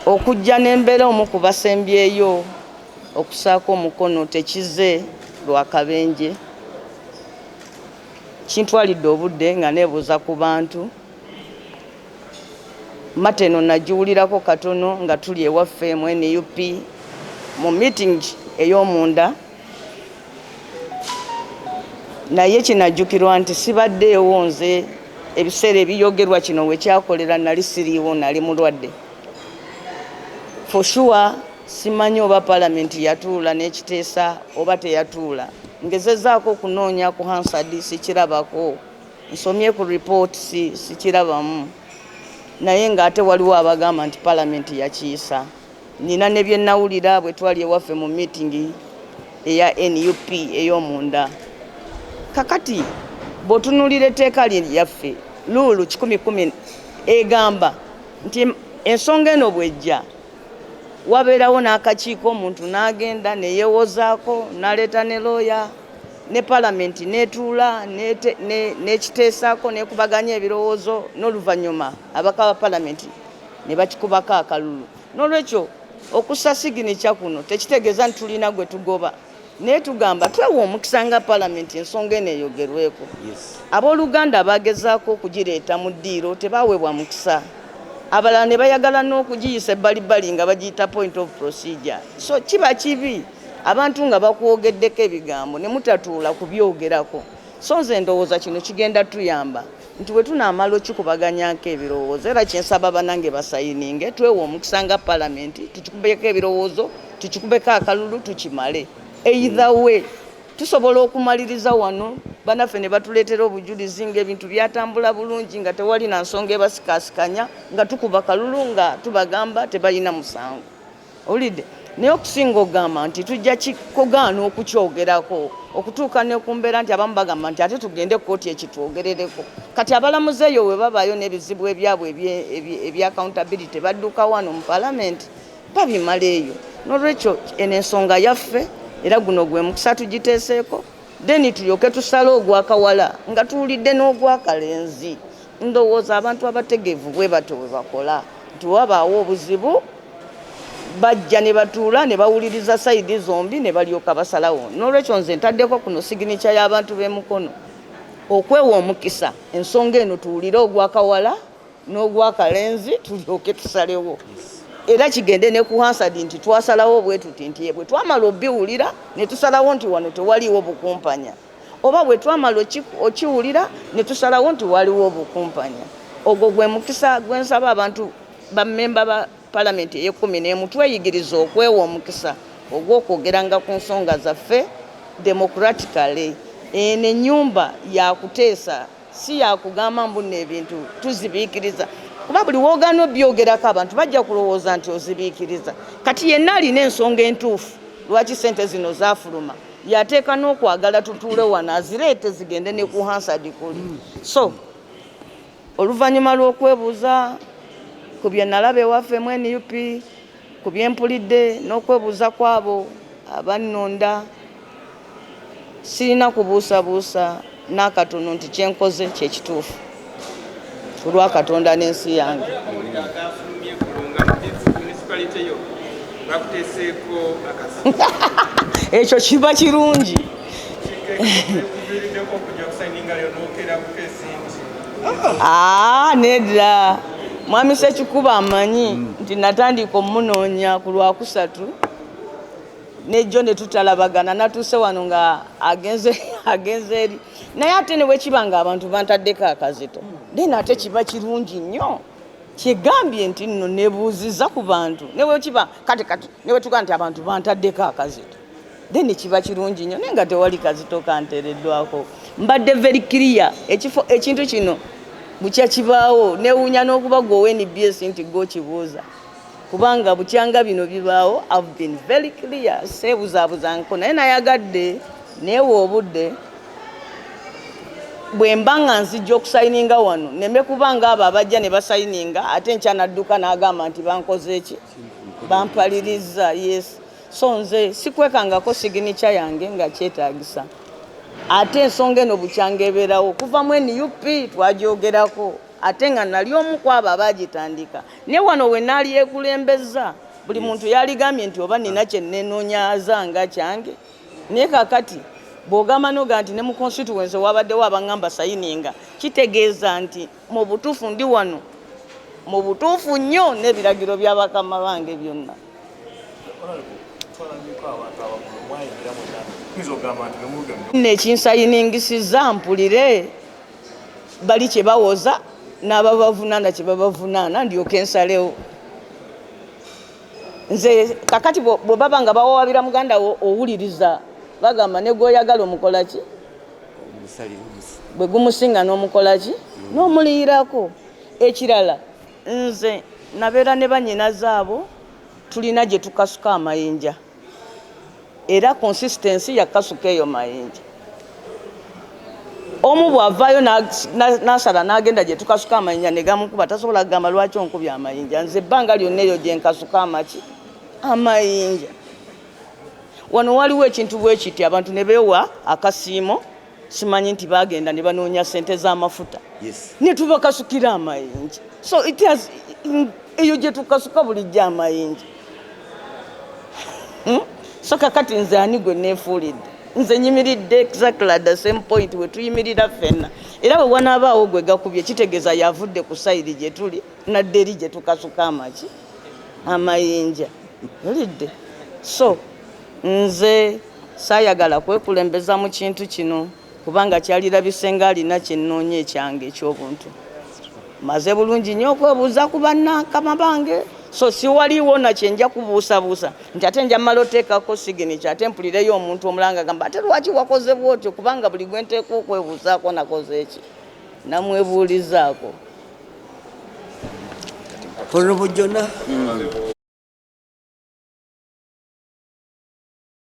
okujja n'embeera omu ku basembyeyo okusaako omukono tekize lwa kabenje kintwalidde obudde nga neebuuza ku bantu mateno nagiwulirako katono nga tuli ewaffe mu NUP mu meeting ey'omunda naye kinajjukirwa nti sibaddeewo nze ebiseera ebiyogerwa kino wekyakolera nali siriiwo nali mulwadde for sure simanyi oba palamenti yatuula n'ekiteesa oba teyatuula ngezezaako okunoonya ku Hansard sikirabako nsomye ku report sikirabamu naye ng'ate waliwo abagamba nti palamenti yakiisa nina ne bye nawulira bwe twali ewaffe mu meeting eya NUP ey'omunda kakati bw'otunuulira etteeka lyaffe luulu 1010 egamba nti ensonga eno bw'ejja wabeerawo n'akakiiko omuntu n'agenda neyeewozaako n'aleeta ne looya ne palamenti n'etuula n'ekiteesaako n'ekubaganya ebirowoozo n'oluvannyuma abaka ba palamenti ne bakikubako akalulu n'olwekyo okussa siginica kuno tekitegeeza nti tulina gwe tugoba naye tugamba twewa omukisa nga palamenti ensonga eno eyogerweko abooluganda abagezaako okugireeta mu ddiiro tebaweebwa mukisa abalala ne bayagala n'okugiyisa ebbalibbali nga bagiyita point of procedure so kiba kibi abantu nga bakwogeddeko ebigambo ne mutatuula kubyogerako so nze ndowooza kino kigenda tuyamba nti bwe tunaamala okikubaganyako ebirowoozo era kyensaba banange basayininge twewa omukisa nga palamenti tukikubeko ebirowoozo tukikubeko akalulu tukimale either way tusobola okumaliriza wano banaffe ne batuleetera obujulizi ng'ebintu byatambula bulungi nga tewali na nsonga ebasikaasikanya nga tukuba kalulu nga tubagamba tebalina musango olidde naye okusinga ogamba nti tujja kugaana okukyogerako okutuuka ne ku mbeera nti abamu bagamba nti ate tugende kkooti ekitwogerereko kati abalamuzi eyo we babaayo n'ebizibu ebyabwe ebya accountability badduka wano mu palamenti babimala eyo n'olwekyo eno ensonga yaffe era guno gwe mukisa tugiteeseeko then tulyoke tusale ogwakawala nga tuwulidde n'ogwakalenzi ndowooza abantu abategeevu bwe bato bwe bakola nti wabaawo obuzibu bajja ne batuula ne bawuliriza sayidi zombi ne balyoka basalawo n'olwekyo nze ntaddeko kuno siginica y'abantu b'emukono okwewa omukisa ensonga eno tuwulire ogwakawala n'ogwakalenzi tulyoke tusalewo era kigende ne ku Hansard nti twasalawo bwe tuti nti bwe twamala obiwulira ne tusalawo nti wano tewaliwo bukumpanya oba bwe twamala okiwulira ne tusalawo nti waliwo bukumpanya ogwo gwe mukisa gwensaba abantu bammemba ba palamenti ey'ekumi tweyigiriza okwewa omukisa ogw'okwogeranga ku nsonga zaffe democratically eno ennyumba yakuteesa si yakugamba mbunna ebintu tuzibiikiriza kuba buli woogana obyogerako abantu bajja kulowooza nti ozibiikiriza kati yenna alina ensonga entuufu lwaki sente zino zaafuluma yateeka n'okwagala tutuule wano azireete zigende ne ku Hansard kuli so oluvannyuma lw'okwebuuza ku bye nalaba ewaffe mu NUP ku bye mpulidde n'okwebuuza kwabo abannonda sirina kubuusabuusa n'akatono nti kyenkoze kyekituufu kulwa Katonda n'ensi yange ekyo kiba kirungi nedda mwami Ssekikuba amanyi nti natandika omunoonya ku Lwakusatu nejjo ne tutalabagana natuuse wano nga agenze eri naye ate ne bwekiba nga abantu bantaddeko akazito then ate kiba kirungi nnyo kyegambye nti nno nebuuziza ku bantu ne bwekiba kati ne bwetuga nti abantu bantaddeko akazito then kiba kirungi nnyo naye nga tewali kazito kanteereddwako mbadde very clear ekintu kino bukya kibaawo newuunya n'okuba gwe NBS nti gwokibuuza kubanga bukyanga bino bibaawo I've been very clear seebuzaabuzaanko naye nayagadde neewa obudde bwe mba nga nzijja okusayininga wano neme kubanga abo abajja ne basayininga ate nkyanadduka n'agamba nti bankoze eki bampaliriza yes so nze sikwekangako siginica yange nga kyetaagisa ate ensonga eno bukyanga ebeerawo kuva mu NUP twagyogerako ate nga nali omu ku abo abagitandika. Ne wano we naali yeekulembeza buli muntu yaligambye nti oba nina kye nenoonyaaza nga kyange. Naye kakati bw'ogamba noga nti ne mu constituency wabaddewo abangamba sayininga, kitegeeza nti mu butuufu ndi wano mu butuufu nnyo n'ebiragiro bya bakama bange byonna. Nekinsayiningisiza mpulire bali kye bawoza n'ababavunaana kye babavunaana ndyoke ensalewo. Nze kakati bwe baba nga bawabira muganda wo owuliriza bagamba ne gw'oyagala omukola ki? Bwe gumusinga n'omukola ki? N'omuliyirako. Ekirala nze nabeera ne bannyinaze abo tulina gye tukasuka amayinja era consistency yakasuka eyo mayinja. Omu bw'avaayo n'asala n'agenda gye tukasuka amayinja ne gamukuba tasobola kugamba lwaki onkubya amayinja. Nze ebbanga lyonna eyo gye nkasuka amayinja. Wano waliwo ekintu bwe kiti abantu ne beewa akasiimo simanyi nti bagenda ne banoonya ssente z'amafuta ne tubakasukira amayinja. So it has eyo gye tukasuka bulijjo amayinja. So kakati nze ani gwe neefuulidde? Nze nyimiridde exactly at the same point we tuyimirira ffenna. Era bwe wanaabaawo gwe gakubye kitegeeza yavudde ku sayidi gye tuli nadde eri gye tukasuka amayinja. Olidde? So nze saayagala kwekulembeza mu kintu kino kubanga kyalirabise nga alina kye nnoonya ekyange eky'obuntu. Maze bulungi nnyo okwebuuza ku bannakama bange. So si waliwo na kye nja kubuusabuusa nti ate nja mmala oteekako signature ate mpulireyo omuntu omulala ng'agamba ate lwaki wakoze bw'otyo kubanga buli gwe nteeka okwebuuzaako nakoze eki namwebuulizaako. Honorable Jona.